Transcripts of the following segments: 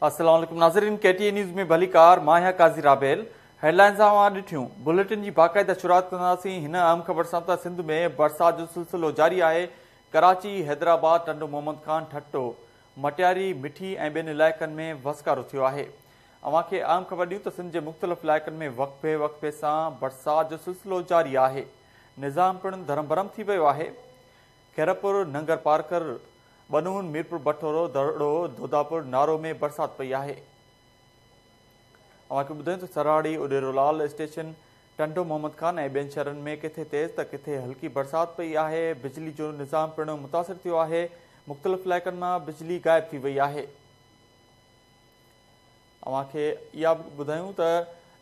अस्सलाम वालेकुम नाज़रीन, KTN न्यूज़ में भलीकार माहिया काज़ी राबेल हेडलाइंस ॾिठियूं। बुलेटिन जी बाक़ाइदा शुरूआत कंदासीं। हिन अहम ख़बर सां त सिंध में बरसात जो सिलसिलो जारी आहे। कराची, हैदराबाद, टंडो मोहम्मद खान, ठट्टो, मटियारी, मिठी ऐं ॿियनि इलाइक़नि में वसकारो थियो आहे। अव्हां खे अहम ख़बर ॾियूं त सिंध जे मुख़्तलिफ़ इलाइक़नि में वक़्फ़े वक़्फ़े सां बरसात जो सिलसिलो जारी आहे। निज़ाम पिणु धरम भरम थी वियो आहे। खैरपुर, नंगर पारकर, बनून, मीरपुर बटोरो, दड़ो, दोदापुर, नारो में बरसात पई आहे। अव्हां खे ॿुधायूं त सराड़ी, उडेरोलाल स्टेशन, टंडो मोहम्मद खान ऐं ॿियनि शहरनि में किथे तेज़ त किथे हल्की बरसात पई आहे। बिजली जो निज़ाम पिणु मुतासिर थियो आहे। मुख़्तलिफ़ इलाइक़नि मां बिजली गाइब थी वई आहे। अव्हां खे इहा बि ॿुधायूं त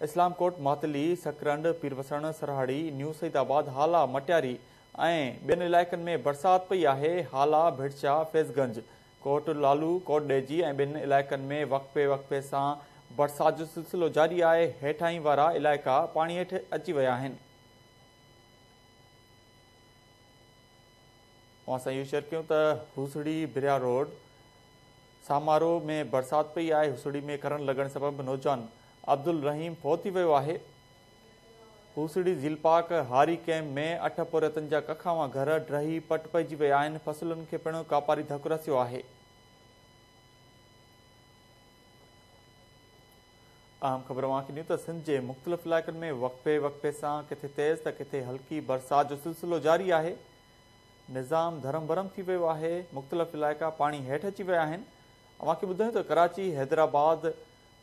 इस्लामकोट, मातली, सकरंड, पीरवसण, सरहाड़ी, न्यू सईदाबाद, हाला, मटियारी ऐं ॿियनि इलाइक़नि में बरसात पई आहे। हाला, भिड़शा, फैज़गंज, कोट लालू, कोट ॾेजी ऐं ॿियनि इलाइक़नि में वक़्फ़े वक़्फ़े सां बरसात जो सिलसिलो जारी आहे। हेठाहीं वारा इलाइक़ा पाणी हेठि अची विया आहिनि। असां सां इहो शेयर कयूं त हुसड़ी, बिरिया रोड, सामारो में बरसात पई आहे। हुसड़ी में करंट लॻण सबबि नौजवान अब्दुल रहीम फौत थी वियो आहे। हुसड़ी झील पार्क, हारी कैम्प में 8 पोरियतनि जा कखावा घर ड्रही पट पइजी विया आहिनि। फसलुनि खे पिणु कापारी धकु रसियो आहे। अहम ख़बर अव्हां खे ॾियूं त सिंध जे मुख़्तलिफ़ इलाइक़नि में वक़्फ़े वक़्फ़े सां किथे तेज़ त किथे हल्की बरसात जो सिलसिलो जारी आहे। निज़ाम धरम भरम थी वियो आहे। मुख़्तलिफ़ इलाइक़ा पाणी हेठि अची विया आहिनि। अव्हां खे ॿुधायूं त कराची, हैदराबाद,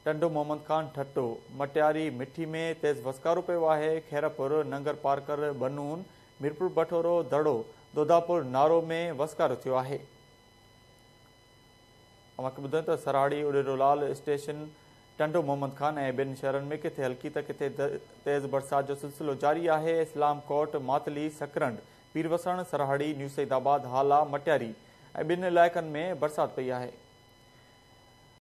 टंडो मोहम्मद खान, ठट्टो, मटियारी, मिठी में तेज़ वसकारो पियो आहे। खैरपुर, नंगर पारकर, बनून, मीरपुर बटोरो, दड़ो, दोदापुर, नारो में वसकारो थियो आहे। अव्हां खे ॿुधायूं त सराड़ी, उडेरोलाल स्टेशन, टंडो मोहम्मद खान ऐं ॿियनि शहरनि में किथे हल्की त किथे तेज़ बरसात जो सिलसिलो जारी आहे। इस्लामकोट, मातली, सकरंड, पीरवसण, सरहाड़ी, न्यू सईदाबाद, हाला, मटियारी ऐं ॿियनि इलाइक़नि में बरसात पई आहे।